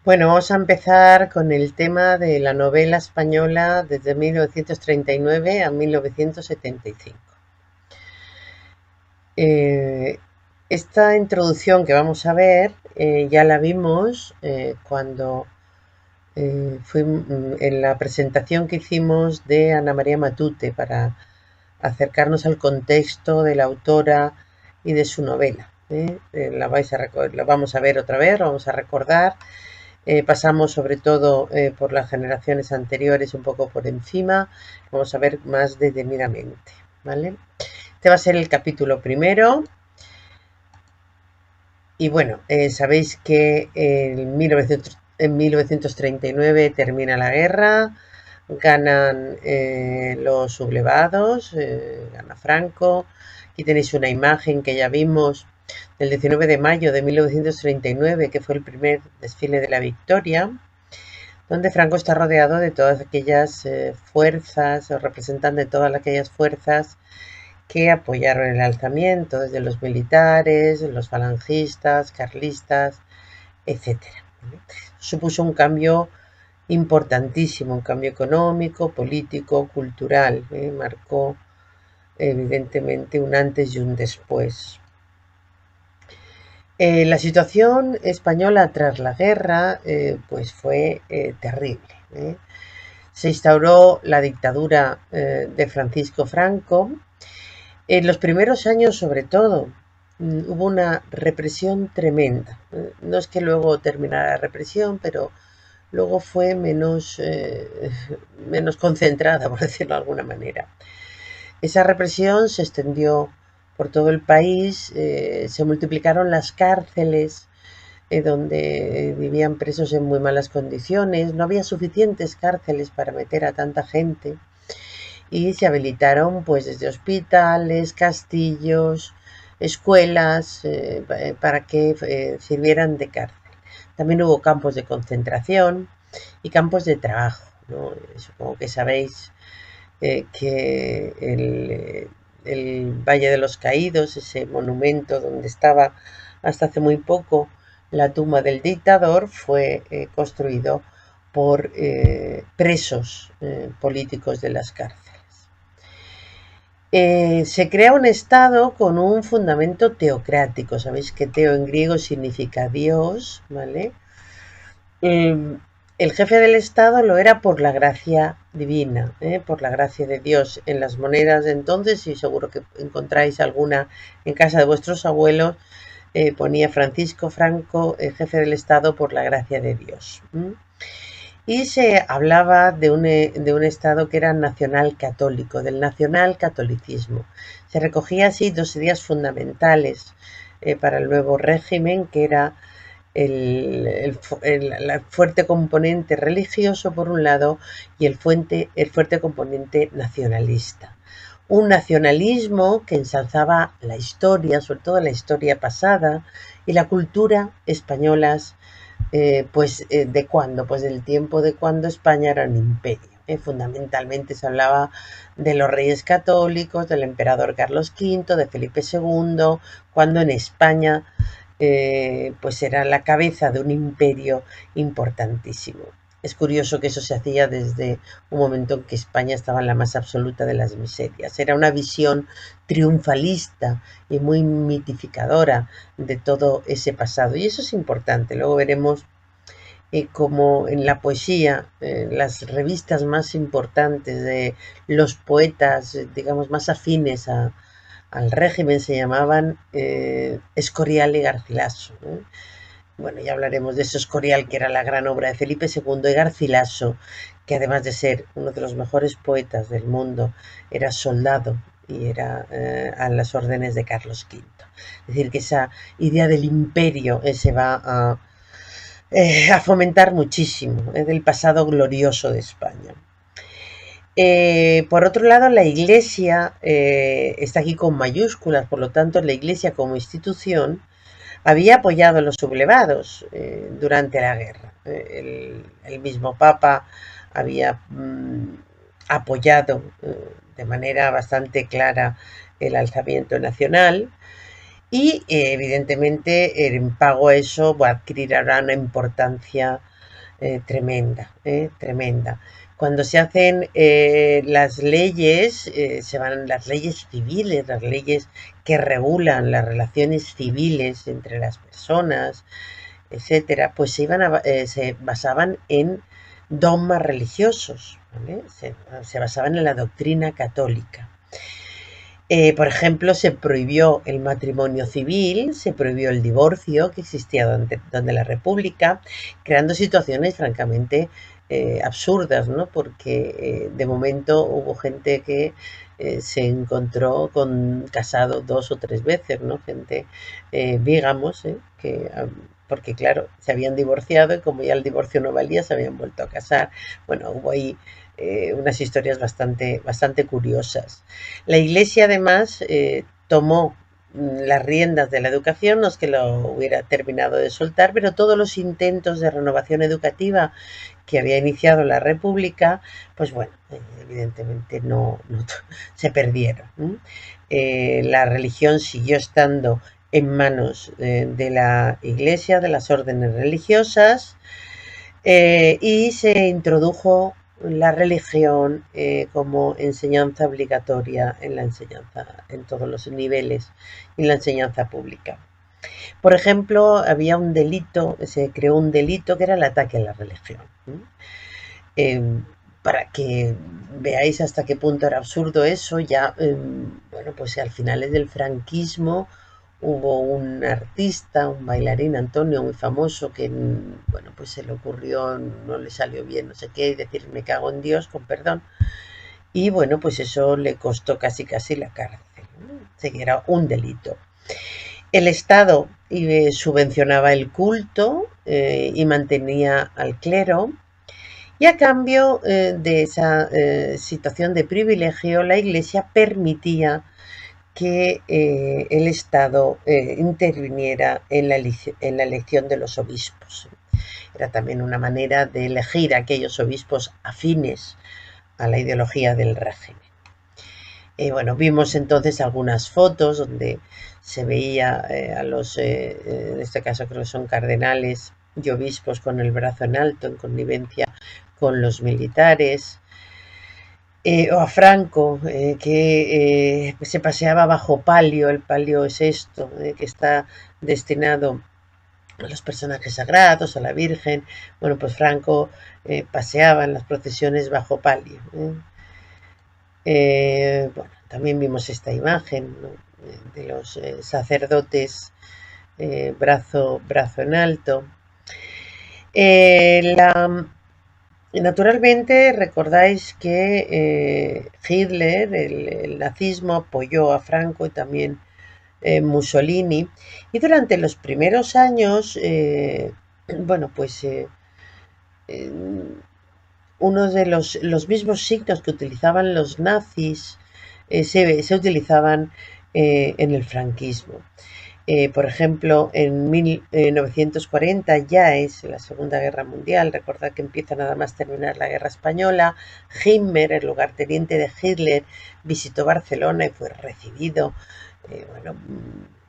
Bueno, vamos a empezar con el tema de la novela española desde 1939 a 1975. Eh, Esta introducción que vamos a ver ya la vimos cuando en la presentación que hicimos de Ana María Matute para acercarnos al contexto de la autora y de su novela. La vamos a ver otra vez, la vamos a recordar. Pasamos sobre todo por las generaciones anteriores un poco por encima. Vamos a ver más detenidamente, ¿vale? Este va a ser el capítulo primero. Y bueno, sabéis que en 1939 termina la guerra, ganan los sublevados, gana Franco. Aquí tenéis una imagen que ya vimos del 19 de mayo de 1939, que fue el primer desfile de la Victoria, donde Franco está rodeado de todas aquellas fuerzas, o representan de todas aquellas fuerzas que apoyaron el alzamiento, desde los militares, los falangistas, carlistas, etcétera. Supuso un cambio importantísimo, un cambio económico, político, cultural. Marcó evidentemente un antes y un después. La situación española tras la guerra pues fue terrible. Se instauró la dictadura de Francisco Franco. En los primeros años, sobre todo, hubo una represión tremenda. No es que luego terminara la represión, pero luego fue menos concentrada, por decirlo de alguna manera. Esa represión se extendió por todo el país, se multiplicaron las cárceles donde vivían presos en muy malas condiciones, no había suficientes cárceles para meter a tanta gente y se habilitaron pues desde hospitales, castillos, escuelas para que sirvieran de cárcel. También hubo campos de concentración y campos de trabajo, ¿no? Supongo que sabéis que el Valle de los Caídos, ese monumento donde estaba hasta hace muy poco la tumba del dictador, fue construido por presos políticos de las cárceles. Se crea un Estado con un fundamento teocrático. Sabéis que teo en griego significa Dios, ¿vale? El jefe del Estado lo era por la gracia divina, por la gracia de Dios. En las monedas de entonces, y seguro que encontráis alguna en casa de vuestros abuelos, ponía Francisco Franco, jefe del Estado por la gracia de Dios. Y se hablaba de un Estado que era nacional católico, del nacional catolicismo. Se recogía así dos ideas fundamentales para el nuevo régimen, que era el fuerte componente religioso por un lado y el fuerte componente nacionalista. Un nacionalismo que ensalzaba la historia, sobre todo la historia pasada y la cultura españolas, ¿de cuándo? Pues del tiempo de cuando España era un imperio. Fundamentalmente se hablaba de los reyes católicos, del emperador Carlos V, de Felipe II, cuando en España pues era la cabeza de un imperio importantísimo. Es curioso que eso se hacía desde un momento en que España estaba en la más absoluta de las miserias. Era una visión triunfalista y muy mitificadora de todo ese pasado. Y eso es importante. Luego veremos como en la poesía, las revistas más importantes de los poetas, digamos, más afines al régimen se llamaban Escorial y Garcilaso. Bueno, ya hablaremos de eso. Escorial, que era la gran obra de Felipe II, y Garcilaso, que además de ser uno de los mejores poetas del mundo, era soldado y era a las órdenes de Carlos V. Es decir, que esa idea del imperio se va a fomentar muchísimo del pasado glorioso de España. Por otro lado, la Iglesia está aquí con mayúsculas, por lo tanto, la Iglesia como institución había apoyado a los sublevados durante la guerra. El mismo Papa había apoyado de manera bastante clara el alzamiento nacional y evidentemente en pago a eso va a adquirir ahora una importancia tremenda. Cuando se hacen las leyes, se van las leyes civiles, las leyes que regulan las relaciones civiles entre las personas, etcétera, pues se basaban en dogmas religiosos, ¿vale? Se basaban en la doctrina católica. Por ejemplo, se prohibió el matrimonio civil, se prohibió el divorcio que existía donde la República, creando situaciones francamente absurdas, ¿no? Porque de momento hubo gente que se encontró casado 2 o 3 veces, ¿no? Gente bígamos, porque claro, se habían divorciado y como ya el divorcio no valía, se habían vuelto a casar. Bueno, hubo ahí unas historias bastante curiosas. La Iglesia además tomó las riendas de la educación, no es que lo hubiera terminado de soltar, pero todos los intentos de renovación educativa que había iniciado la República, pues bueno, evidentemente no se perdieron. La religión siguió estando en manos de la Iglesia, de las órdenes religiosas, y se introdujo la religión como enseñanza obligatoria en todos los niveles, en la enseñanza pública. Por ejemplo, se creó un delito que era el ataque a la religión. Para que veáis hasta qué punto era absurdo eso, bueno, pues al finales del franquismo hubo un artista, un bailarín, Antonio, muy famoso, que, bueno, pues se le ocurrió, no le salió bien, no sé qué, y decir me cago en Dios, con perdón. Y bueno, pues eso le costó casi la cárcel, ¿no? Era un delito. El Estado subvencionaba el culto y mantenía al clero. Y a cambio de esa situación de privilegio, la Iglesia permitía que el Estado interviniera en la elección de los obispos. Era también una manera de elegir a aquellos obispos afines a la ideología del régimen. Bueno, vimos entonces algunas fotos donde se veía en este caso creo que son cardenales y obispos con el brazo en alto, en connivencia con los militares. O a Franco, que se paseaba bajo palio. El palio es esto, que está destinado a los personajes sagrados, a la Virgen. Bueno, pues Franco paseaba en las procesiones bajo palio. Bueno, también vimos esta imagen, ¿no? De los sacerdotes brazo en alto. Naturalmente, recordáis que Hitler, el nazismo, apoyó a Franco y también Mussolini. Y durante los primeros años, bueno, pues uno de los mismos signos que utilizaban los nazis se utilizaban en el franquismo. Por ejemplo, en 1940 ya es la Segunda Guerra Mundial. Recordad que empieza nada más terminar la Guerra Española. Himmler, el lugarteniente de Hitler, visitó Barcelona y fue recibido bueno,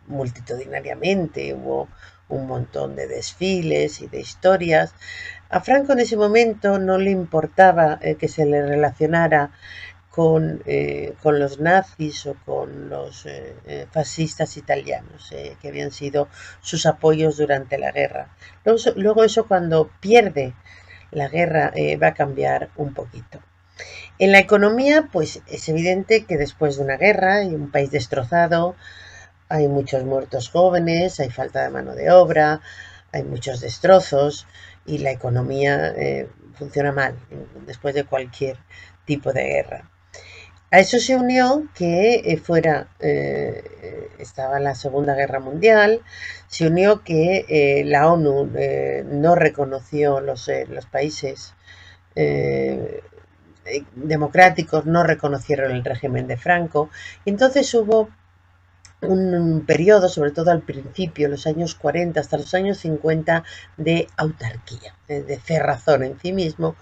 multitudinariamente. Hubo un montón de desfiles y de historias. A Franco en ese momento no le importaba que se le relacionara con los nazis o con los fascistas italianos, que habían sido sus apoyos durante la guerra. Luego eso, cuando pierde la guerra, va a cambiar un poquito. En la economía, pues es evidente que después de una guerra y un país destrozado, hay muchos muertos jóvenes, hay falta de mano de obra, hay muchos destrozos y la economía funciona mal después de cualquier tipo de guerra. A eso se unió que estaba la Segunda Guerra Mundial, se unió que la ONU no reconoció los países democráticos, no reconocieron el régimen de Franco, y entonces hubo un periodo, sobre todo al principio, los años 40 hasta los años 50, de autarquía, de cerrazón en sí mismo,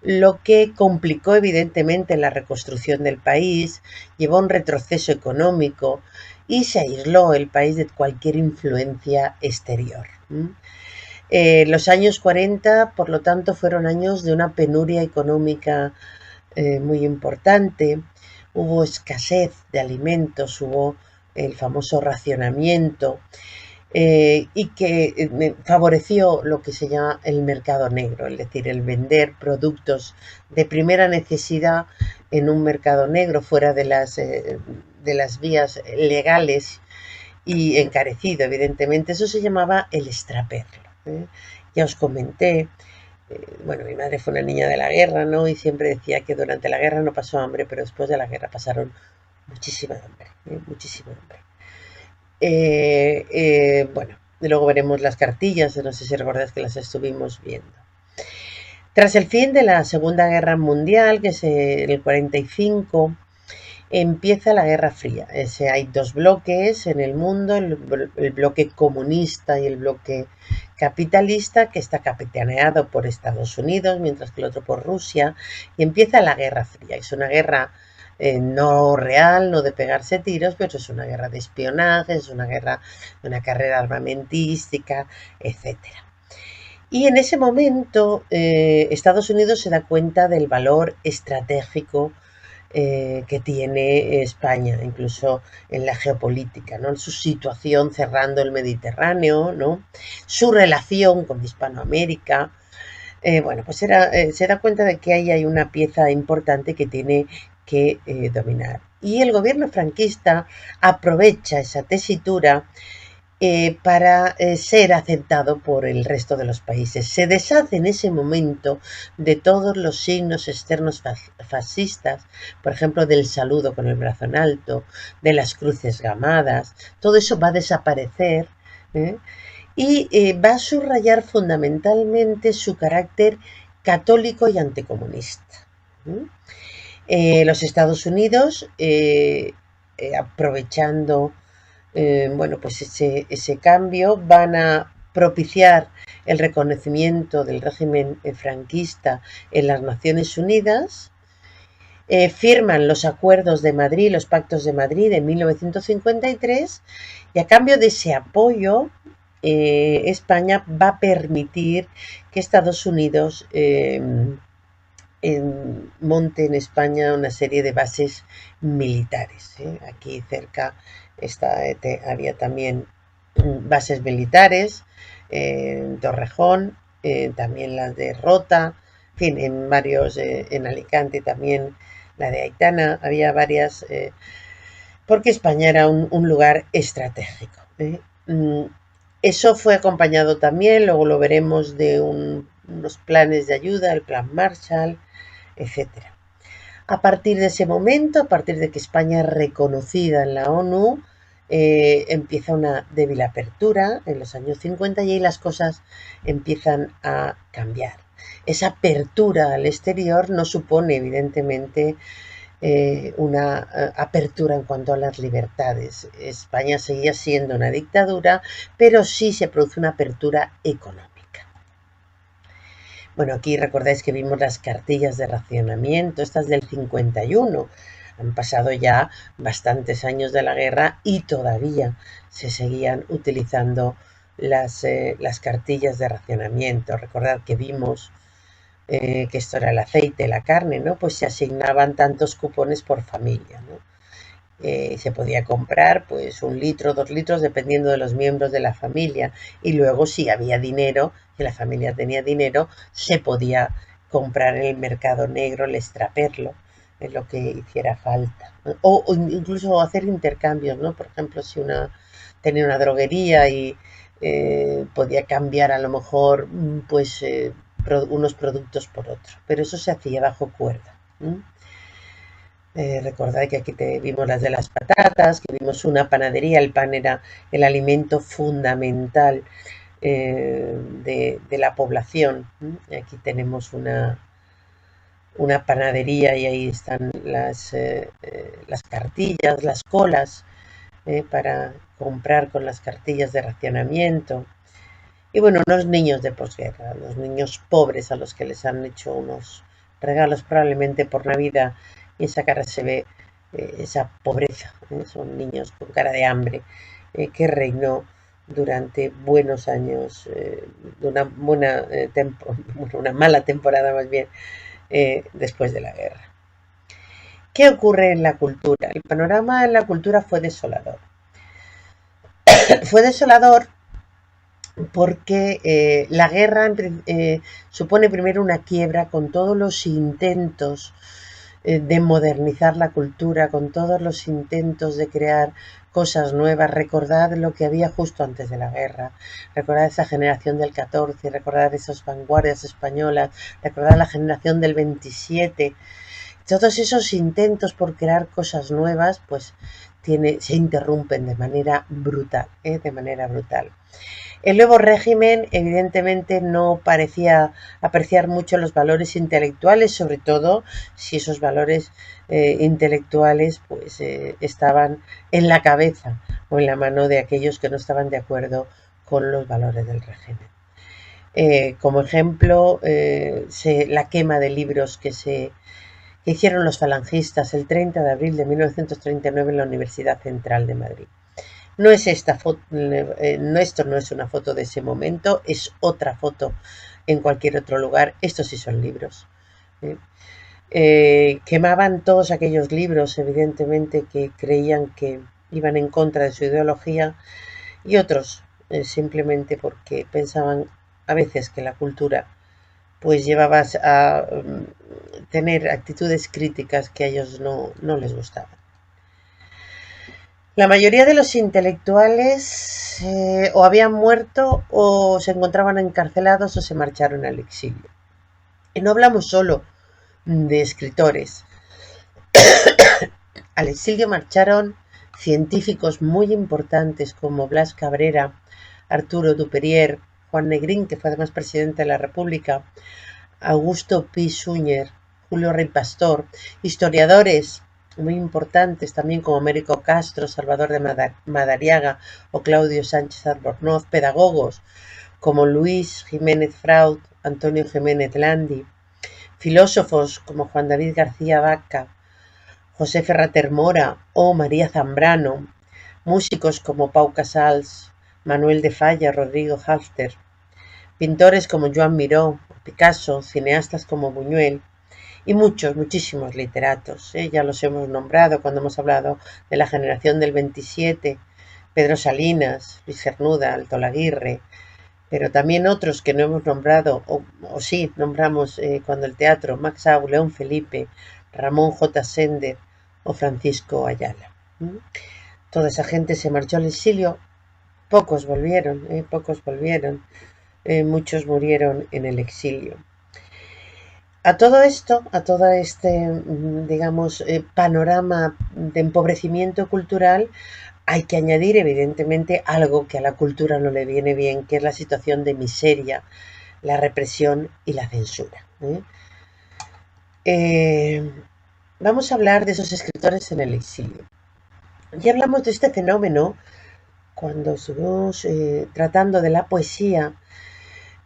lo que complicó evidentemente la reconstrucción del país, llevó a un retroceso económico y se aisló el país de cualquier influencia exterior. Los años 40, por lo tanto, fueron años de una penuria económica muy importante. Hubo escasez de alimentos, hubo el famoso racionamiento, y que favoreció lo que se llama el mercado negro, es decir, el vender productos de primera necesidad en un mercado negro fuera de las vías legales y encarecido, evidentemente. Eso se llamaba el extraperlo. Ya os comenté, bueno, mi madre fue una niña de la guerra, ¿no? Y siempre decía que durante la guerra no pasó hambre, pero después de la guerra pasaron muchísima hambre, muchísima hambre. Bueno, y luego veremos las cartillas, no sé si recordáis que las estuvimos viendo. Tras el fin de la Segunda Guerra Mundial, que es en el 45, empieza la Guerra Fría. Hay dos bloques en el mundo, el bloque comunista y el bloque capitalista, que está capitaneado por Estados Unidos, mientras que el otro por Rusia, y empieza la Guerra Fría. Es una guerra no real, no de pegarse tiros, pero es una guerra de espionaje, es una guerra de una carrera armamentística, etcétera. Y en ese momento Estados Unidos se da cuenta del valor estratégico que tiene España, incluso en la geopolítica, ¿no? Su situación cerrando el Mediterráneo, ¿no? Su relación con Hispanoamérica. Bueno, pues se da cuenta de que ahí hay una pieza importante que tiene que dominar. Y el gobierno franquista aprovecha esa tesitura para ser aceptado por el resto de los países. Se deshace en ese momento de todos los signos externos fascistas, por ejemplo, del saludo con el brazo en alto, de las cruces gamadas. Todo eso va a desaparecer, ¿eh? Y va a subrayar fundamentalmente su carácter católico y anticomunista. Los Estados Unidos, aprovechando bueno, pues ese cambio, van a propiciar el reconocimiento del régimen franquista en las Naciones Unidas, firman los acuerdos de Madrid, los pactos de Madrid en 1953, y a cambio de ese apoyo, España va a permitir que Estados Unidos monte en España una serie de bases militares. Aquí cerca había también bases militares, en Torrejón, también las de Rota, en fin, en varios, en Alicante también la de Aitana, había varias, porque España era un lugar estratégico. Eso fue acompañado también, luego lo veremos, de unos planes de ayuda, el Plan Marshall, etcétera. A partir de ese momento, a partir de que España es reconocida en la ONU, empieza una débil apertura en los años 50 y ahí las cosas empiezan a cambiar. Esa apertura al exterior no supone, evidentemente, una apertura en cuanto a las libertades. España seguía siendo una dictadura, pero sí se produce una apertura económica. Bueno, aquí recordáis que vimos las cartillas de racionamiento, estas del 51. Han pasado ya bastantes años de la guerra y todavía se seguían utilizando las cartillas de racionamiento. Recordad que vimos que esto era el aceite, la carne, ¿no? Pues se asignaban tantos cupones por familia, ¿no? Se podía comprar pues 1 litro, 2 litros, dependiendo de los miembros de la familia. Y luego, si había dinero, si la familia tenía dinero, se podía comprar en el mercado negro, el extraperlo, en lo que hiciera falta. O incluso hacer intercambios, ¿no? Por ejemplo, si una tenía una droguería y podía cambiar a lo mejor pues unos productos por otros. Pero eso se hacía bajo cuerda. Recordad que aquí vimos las de las patatas, que vimos una panadería. El pan era el alimento fundamental de la población. Aquí tenemos una panadería y ahí están las cartillas, las colas para comprar con las cartillas de racionamiento. Y bueno, unos niños de posguerra, los niños pobres a los que les han hecho unos regalos probablemente por Navidad, y esa cara se ve esa pobreza. Son niños con cara de hambre que reinó durante buenos años, de una mala temporada más bien, después de la guerra. ¿Qué ocurre en la cultura? El panorama en la cultura fue desolador. Fue desolador porque la guerra supone primero una quiebra con todos los intentos de modernizar la cultura, con todos los intentos de crear cosas nuevas. Recordad lo que había justo antes de la guerra, recordad esa generación del 14, recordad esas vanguardias españolas, recordad la generación del 27. Todos esos intentos por crear cosas nuevas, pues se interrumpen de manera brutal, de manera brutal. El nuevo régimen evidentemente no parecía apreciar mucho los valores intelectuales, sobre todo si esos valores intelectuales pues estaban en la cabeza o en la mano de aquellos que no estaban de acuerdo con los valores del régimen. Como ejemplo, la quema de libros que hicieron los falangistas el 30 de abril de 1939 en la Universidad Central de Madrid. No es esta foto, esto no es una foto de ese momento, es otra foto en cualquier otro lugar. Estos sí son libros. Quemaban todos aquellos libros, evidentemente, que creían que iban en contra de su ideología, y otros simplemente porque pensaban a veces que la cultura pues llevaba a tener actitudes críticas que a ellos no les gustaban. La mayoría de los intelectuales o habían muerto o se encontraban encarcelados o se marcharon al exilio. Y no hablamos solo de escritores. Al exilio marcharon científicos muy importantes como Blas Cabrera, Arturo Duperier, Juan Negrín, que fue además presidente de la República, Augusto Pi Suñer, Julio Rey Pastor, historiadores muy importantes también como Américo Castro, Salvador de Madariaga o Claudio Sánchez Albornoz, pedagogos como Luis Jiménez Fraud, Antonio Jiménez Landi, filósofos como Juan David García Vaca, José Ferrater Mora o María Zambrano, músicos como Pau Casals, Manuel de Falla, Rodrigo Halfter, pintores como Joan Miró, Picasso, cineastas como Buñuel, y muchísimos literatos, ya los hemos nombrado cuando hemos hablado de la generación del 27, Pedro Salinas, Luis Cernuda, Alto Laguirre, pero también otros que no hemos nombrado, o sí, nombramos cuando el teatro, Max Au, León Felipe, Ramón J. Sender o Francisco Ayala. Toda esa gente se marchó al exilio, pocos volvieron, muchos murieron en el exilio. A todo esto, a todo este, digamos, panorama de empobrecimiento cultural, hay que añadir, evidentemente, algo que a la cultura no le viene bien, que es la situación de miseria, la represión y la censura. Vamos a hablar de esos escritores en el exilio. Ya hablamos de este fenómeno cuando estuvimos tratando de la poesía,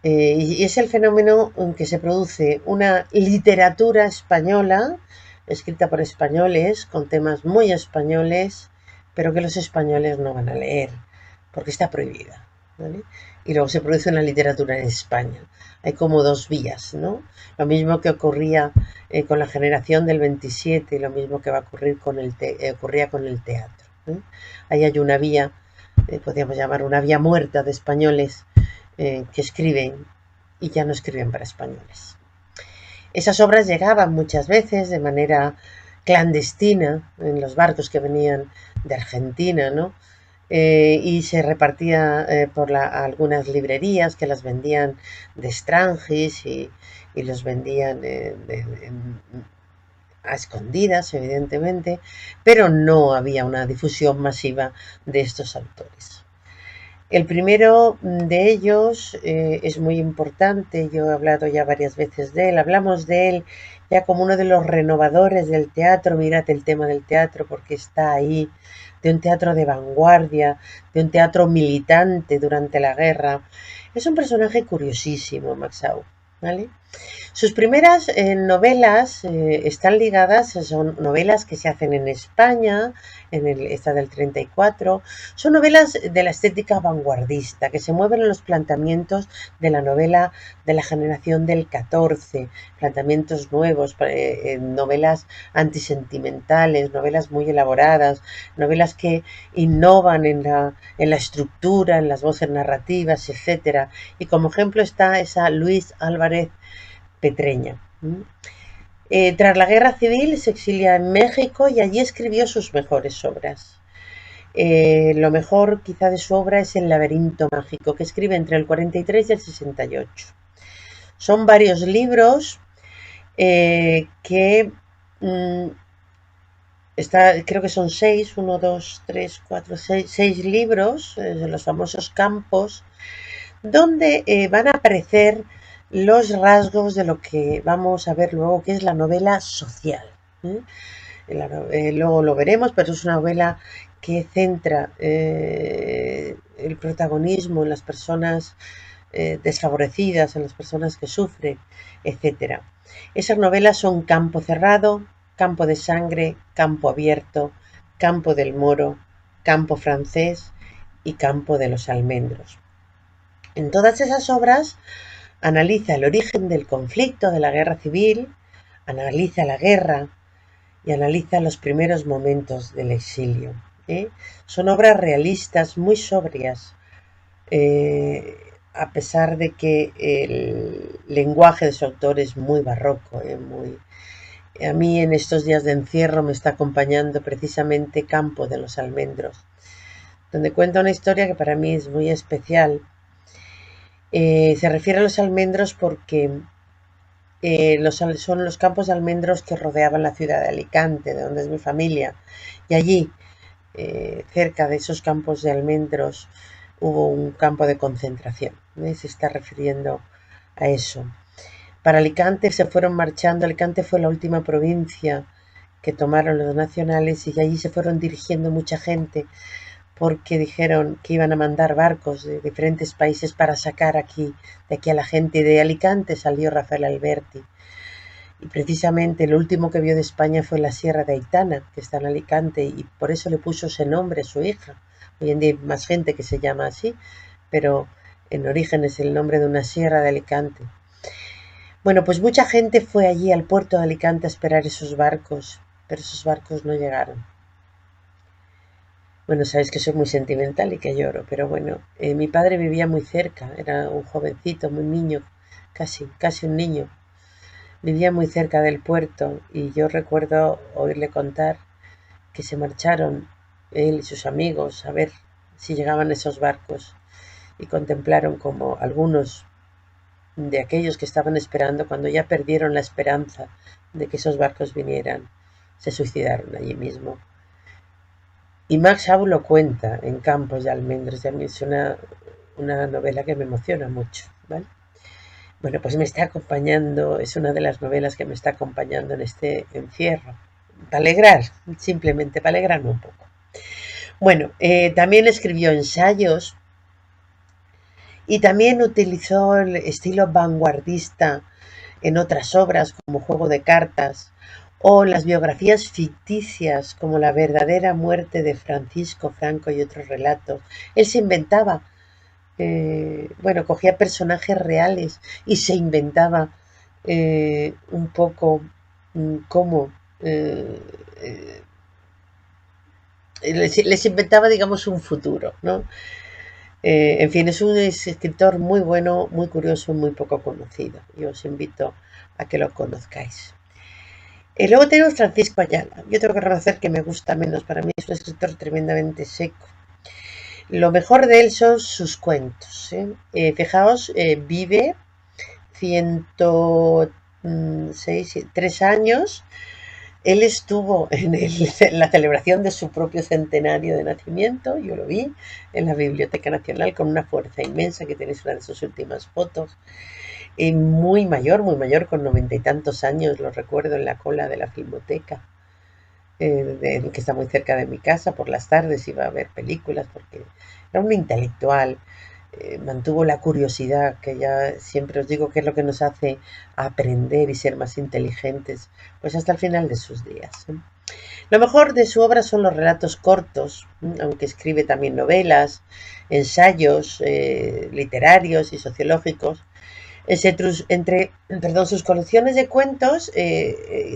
y es el fenómeno en que se produce una literatura española, escrita por españoles, con temas muy españoles, pero que los españoles no van a leer, porque está prohibida, ¿vale? Y luego se produce una literatura en España. Hay como dos vías, ¿no? Lo mismo que ocurría con la generación del 27, lo mismo que va a ocurrir ocurría con el teatro. Ahí hay una vía, podríamos llamar una vía muerta de españoles que escriben y ya no escriben para españoles. Esas obras llegaban muchas veces de manera clandestina en los barcos que venían de Argentina, ¿no? Y se repartía por algunas librerías que las vendían de extranjis y los vendían a escondidas, evidentemente, pero no había una difusión masiva de estos autores. El primero de ellos es muy importante, yo he hablado ya varias veces de él, hablamos de él ya como uno de los renovadores del teatro. Mirad el tema del teatro porque está ahí, de un teatro de vanguardia, de un teatro militante durante la guerra. Es un personaje curiosísimo, Max Au, ¿vale? Sus primeras novelas están ligadas, son novelas que se hacen en España, esta del 34, son novelas de la estética vanguardista, que se mueven en los planteamientos de la novela de la generación del 14, planteamientos nuevos, novelas antisentimentales, novelas muy elaboradas, novelas que innovan en la estructura, en las voces narrativas, etcétera. Y como ejemplo está esa Luis Álvarez Petreña. Tras la Guerra Civil se exilia en México y allí escribió sus mejores obras. Lo mejor quizá de su obra es El laberinto mágico, que escribe entre el 43 y el 68. Son varios libros que creo que son 6, 1, 2, 3, 4, 6 libros, los famosos campos, donde van a aparecer los rasgos de lo que vamos a ver luego, que es la novela social. Luego lo veremos, pero es una novela que centra el protagonismo en las personas desfavorecidas, en las personas que sufren, etc. Esas novelas son Campo cerrado, Campo de sangre, Campo abierto, Campo del Moro, Campo francés y Campo de los almendros. En todas esas obras analiza el origen del conflicto de la guerra civil, analiza la guerra y analiza los primeros momentos del exilio. Son obras realistas muy sobrias, a pesar de que el lenguaje de su autor es muy barroco. A mí en estos días de encierro me está acompañando precisamente Campo de los almendros, donde cuenta una historia que para mí es muy especial. Se refiere a los almendros porque son los campos de almendros que rodeaban la ciudad de Alicante, de donde es mi familia, y allí, cerca de esos campos de almendros, hubo un campo de concentración. Se está refiriendo a eso. Para Alicante se fueron marchando. Alicante fue la última provincia que tomaron los nacionales y allí se fueron dirigiendo mucha gente, porque dijeron que iban a mandar barcos de diferentes países para sacar de aquí a la gente. Y de Alicante salió Rafael Alberti. Y precisamente lo último que vio de España fue la Sierra de Aitana, que está en Alicante, y por eso le puso ese nombre a su hija. Hoy en día hay más gente que se llama así, pero en origen es el nombre de una sierra de Alicante. Bueno, pues mucha gente fue allí al puerto de Alicante a esperar esos barcos, pero esos barcos no llegaron. Bueno, sabéis que soy muy sentimental y que lloro, pero bueno, mi padre vivía muy cerca, era un jovencito, muy niño, casi un niño. Vivía muy cerca del puerto y yo recuerdo oírle contar que se marcharon él y sus amigos a ver si llegaban esos barcos, y contemplaron como algunos de aquellos que estaban esperando, cuando ya perdieron la esperanza de que esos barcos vinieran, se suicidaron allí mismo. Y Max Aub lo cuenta en Campos de almendros. A mí es una novela que me emociona mucho, ¿vale? Bueno, pues me está acompañando, es una de las novelas que me está acompañando en este encierro, para alegrar, simplemente para alegrarme un poco. Bueno, también escribió ensayos y también utilizó el estilo vanguardista en otras obras como Juego de Cartas, o las biografías ficticias como La verdadera muerte de Francisco Franco y otros relatos. Él se inventaba, cogía personajes reales y se inventaba un poco cómo les inventaba, digamos, un futuro, ¿no? En fin, es un escritor muy bueno, muy curioso, muy poco conocido. Yo os invito a que lo conozcáis. Luego tenemos Francisco Ayala. Yo tengo que reconocer que me gusta menos. Para mí es un escritor tremendamente seco. Lo mejor de él son sus cuentos. Fijaos, vive 103 años. Él estuvo en la celebración de su propio centenario de nacimiento. Yo lo vi en la Biblioteca Nacional con una fuerza inmensa, que tenéis una de sus últimas fotos. Muy mayor, con 90 y tantos años, lo recuerdo en la cola de la Filmoteca, que está muy cerca de mi casa. Por las tardes iba a ver películas porque era un intelectual, mantuvo la curiosidad, que ya siempre os digo que es lo que nos hace aprender y ser más inteligentes, pues hasta el final de sus días. Lo mejor de su obra son los relatos cortos, aunque escribe también novelas, ensayos literarios y sociológicos. Entre sus colecciones de cuentos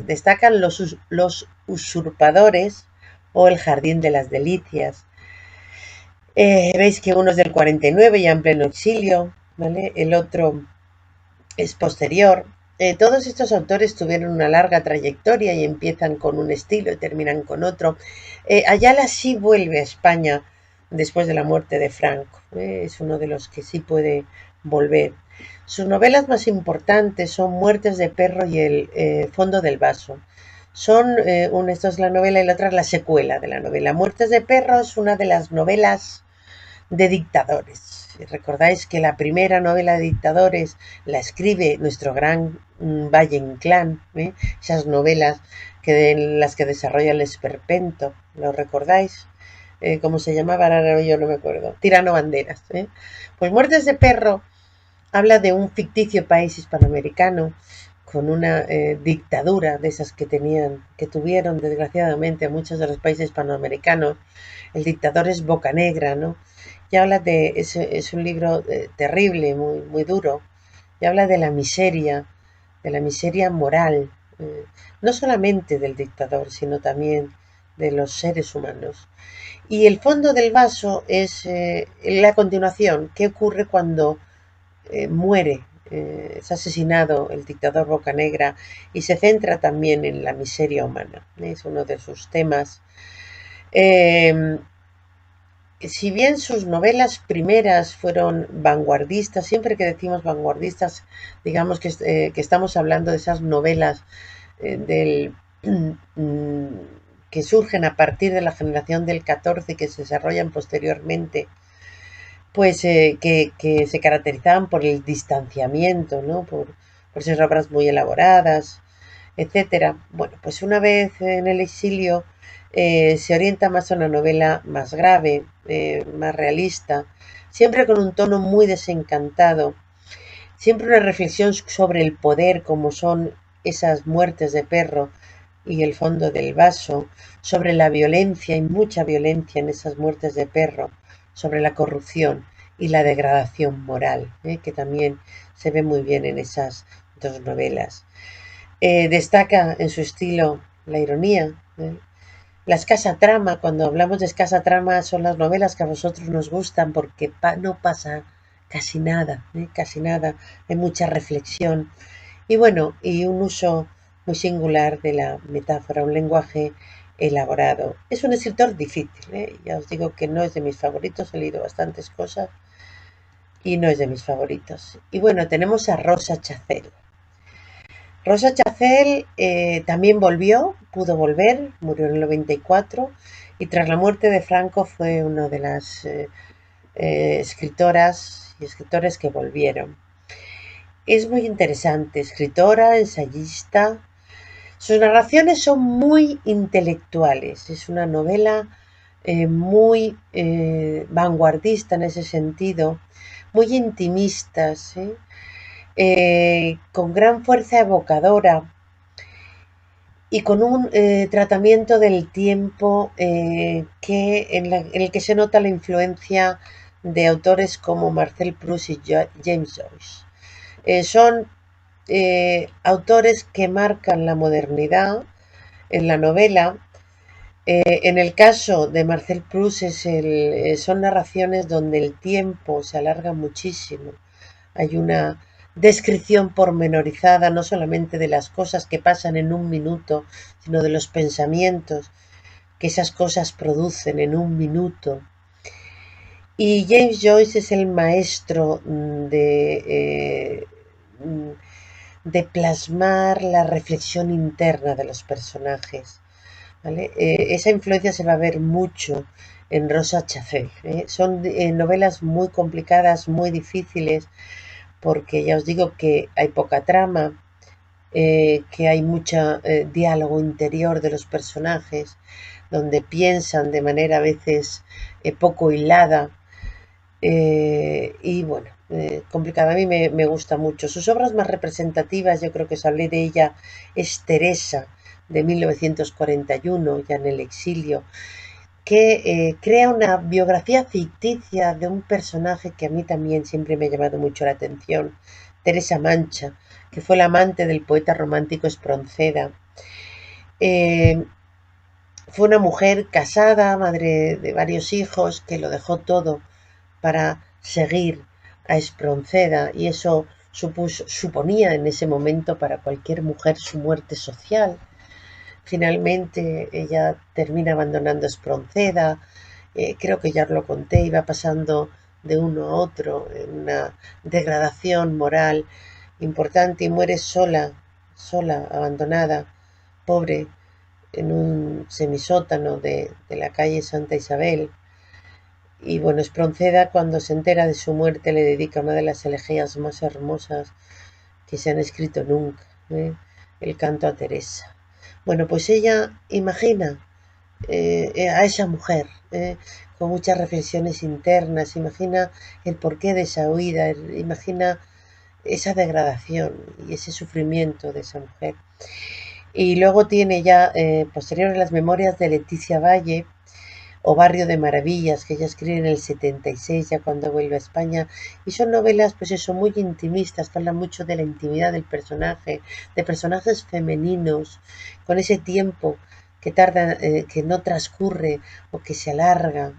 destacan los usurpadores o El jardín de las delicias. Veis que uno es del 49, ya en pleno exilio, ¿vale? El otro es posterior. Todos estos autores tuvieron una larga trayectoria y empiezan con un estilo y terminan con otro. Ayala sí vuelve a España después de la muerte de Franco. Es uno de los que sí puede volver. Sus novelas más importantes son Muertes de perro y El fondo del vaso. Esto es la novela y la otra es la secuela de la novela. Muertes de perro es una de las novelas de dictadores. Recordáis que la primera novela de dictadores la escribe nuestro gran Valle Inclán, esas novelas en las que desarrolla el esperpento, ¿lo recordáis? ¿Cómo se llamaba? Ahora yo no me acuerdo. Tirano Banderas. Pues Muertes de perro habla de un ficticio país hispanoamericano con una dictadura de esas que tuvieron desgraciadamente muchos de los países hispanoamericanos. El dictador es Bocanegra, ¿no? Y habla es un libro terrible, muy, muy duro, y habla de la miseria moral, no solamente del dictador, sino también de los seres humanos. Y el fondo del vaso es la continuación. ¿Qué ocurre cuando muere, es asesinado el dictador Bocanegra y se centra también en la miseria humana? Es uno de sus temas. Si bien sus novelas primeras fueron vanguardistas, siempre que decimos vanguardistas, digamos que estamos hablando de esas novelas que surgen a partir de la generación del 14 y que se desarrollan posteriormente, pues que se caracterizaban por el distanciamiento, ¿no? Por ser obras muy elaboradas, etcétera. Bueno, pues una vez en el exilio se orienta más a una novela más grave, más realista, siempre con un tono muy desencantado, siempre una reflexión sobre el poder, como son esas muertes de perro y el fondo del vaso, sobre la violencia y mucha violencia en esas muertes de perro, sobre la corrupción y la degradación moral, que también se ve muy bien en esas dos novelas. Destaca en su estilo la ironía, la escasa trama. Cuando hablamos de escasa trama son las novelas que a vosotros nos gustan porque no pasa casi nada, casi nada, hay mucha reflexión y bueno, y un uso muy singular de la metáfora, un lenguaje elaborado. Es un escritor difícil, ya os digo que no es de mis favoritos, he leído bastantes cosas y no es de mis favoritos. Y bueno, tenemos a Rosa Chacel. Rosa Chacel también pudo volver, murió en el 94 y tras la muerte de Franco fue una de las escritoras y escritores que volvieron. Es muy interesante, escritora, ensayista. Sus narraciones son muy intelectuales, es una novela muy vanguardista en ese sentido, muy intimista, ¿sí? Con gran fuerza evocadora y con un tratamiento del tiempo en el que se nota la influencia de autores como Marcel Proust y James Joyce. Son autores que marcan la modernidad en la novela. En el caso de Marcel Proust son narraciones donde el tiempo se alarga muchísimo. Hay una descripción pormenorizada no solamente de las cosas que pasan en un minuto, sino de los pensamientos que esas cosas producen en un minuto. Y James Joyce es el maestro de plasmar la reflexión interna de los personajes, ¿vale? Esa influencia se va a ver mucho en Rosa Chacel. Son novelas muy complicadas, muy difíciles, porque ya os digo que hay poca trama, que hay mucho diálogo interior de los personajes, donde piensan de manera a veces poco hilada. Y bueno, complicada. A mí me gusta mucho. Sus obras más representativas, yo creo que os hablé de ella, es Teresa, de 1941, ya en el exilio, que crea una biografía ficticia de un personaje que a mí también siempre me ha llamado mucho la atención, Teresa Mancha, que fue la amante del poeta romántico Espronceda. Eh, Fue una mujer casada, madre de varios hijos, que lo dejó todo para seguir a Espronceda, y eso suponía en ese momento para cualquier mujer su muerte social. Finalmente ella termina abandonando Espronceda, creo que ya os lo conté, iba pasando de uno a otro en una degradación moral importante y muere sola, sola, abandonada, pobre, en un semisótano de la calle Santa Isabel. Y bueno, Espronceda, cuando se entera de su muerte, le dedica una de las elegías más hermosas que se han escrito nunca, ¿eh? El canto a Teresa. Bueno, pues ella imagina a esa mujer con muchas reflexiones internas, imagina el porqué de esa huida, imagina esa degradación y ese sufrimiento de esa mujer. Y luego tiene ya, posterior a las memorias de Leticia Valle, o Barrio de Maravillas, que ella escribe en el 76, ya cuando vuelve a España, y son novelas, pues eso, muy intimistas, que hablan mucho de la intimidad del personaje, de personajes femeninos, con ese tiempo que tarda, que no transcurre o que se alarga,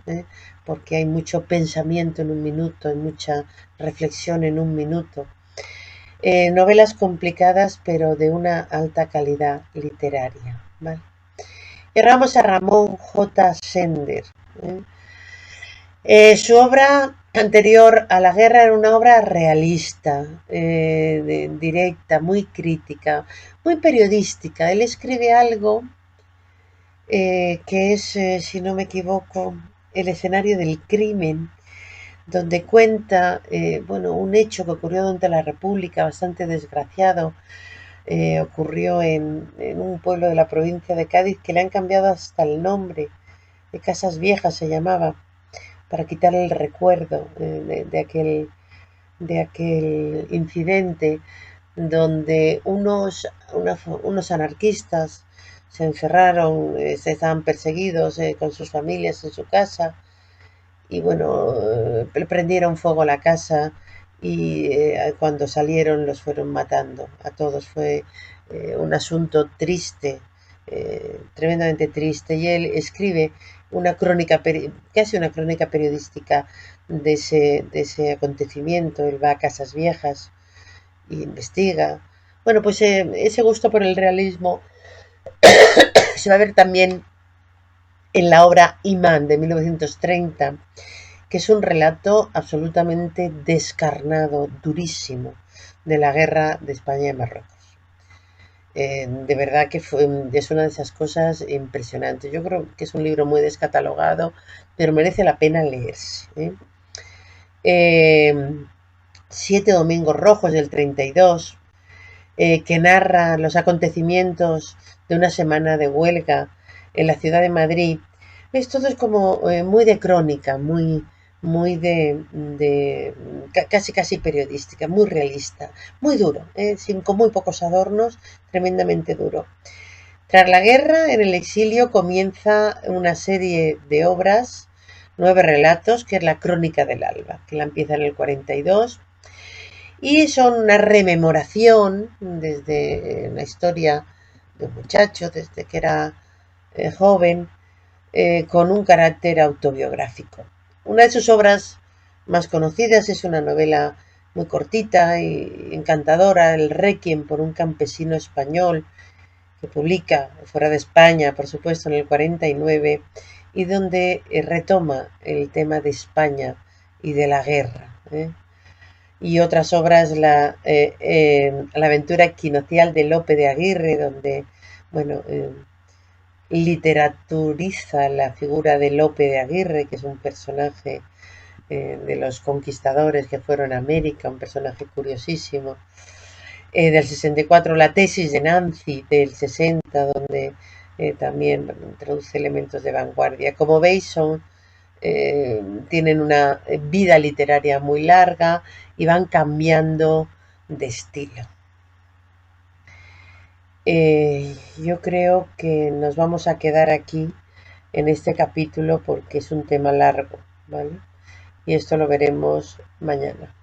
porque hay mucho pensamiento en un minuto, hay mucha reflexión en un minuto. Novelas complicadas, pero de una alta calidad literaria, ¿vale? Llegamos a Ramón J. Sender. ¿eh? Su obra anterior a la guerra era una obra realista, directa, muy crítica, muy periodística. Él escribe algo que es, si no me equivoco, el escenario del crimen, donde cuenta bueno, un hecho que ocurrió durante la República, bastante desgraciado. Ocurrió en un pueblo de la provincia de Cádiz, que le han cambiado hasta el nombre, de Casas Viejas se llamaba, para quitarle el recuerdo de aquel incidente, donde unos anarquistas se encerraron, se estaban perseguidos con sus familias en su casa, y bueno, le prendieron fuego a la casa, y cuando salieron los fueron matando a todos. Fue un asunto triste, tremendamente triste, y él escribe una crónica, casi una crónica periodística de ese acontecimiento. Él va a Casas Viejas e investiga. Bueno, pues ese gusto por el realismo se va a ver también en la obra Imán de 1930, que es un relato absolutamente descarnado, durísimo, de la guerra de España y Marruecos. De verdad que es una de esas cosas impresionantes. Yo creo que es un libro muy descatalogado, pero merece la pena leerse. Siete Domingos Rojos del 32, que narra los acontecimientos de una semana de huelga en la ciudad de Madrid. Todo es como muy de crónica, muy casi periodística, muy realista, muy duro, con muy pocos adornos, tremendamente duro. Tras la guerra, en el exilio, comienza una serie de obras, 9 relatos, que es la Crónica del Alba, que la empieza en el 42, y son una rememoración desde la historia de un muchacho, desde que era joven, con un carácter autobiográfico. Una de sus obras más conocidas es una novela muy cortita y encantadora, El Requiem por un campesino español, que publica fuera de España, por supuesto, en el 49, y donde retoma el tema de España y de la guerra. Y otras obras, la aventura equinocial de Lope de Aguirre, donde, bueno, literaturiza la figura de Lope de Aguirre, que es un personaje de los conquistadores que fueron a América, un personaje curiosísimo. Del 64, la tesis de Nancy, del 60, donde también introduce elementos de vanguardia. Como veis, son tienen una vida literaria muy larga y van cambiando de estilo. Yo creo que nos vamos a quedar aquí en este capítulo porque es un tema largo, ¿vale? Y esto lo veremos mañana.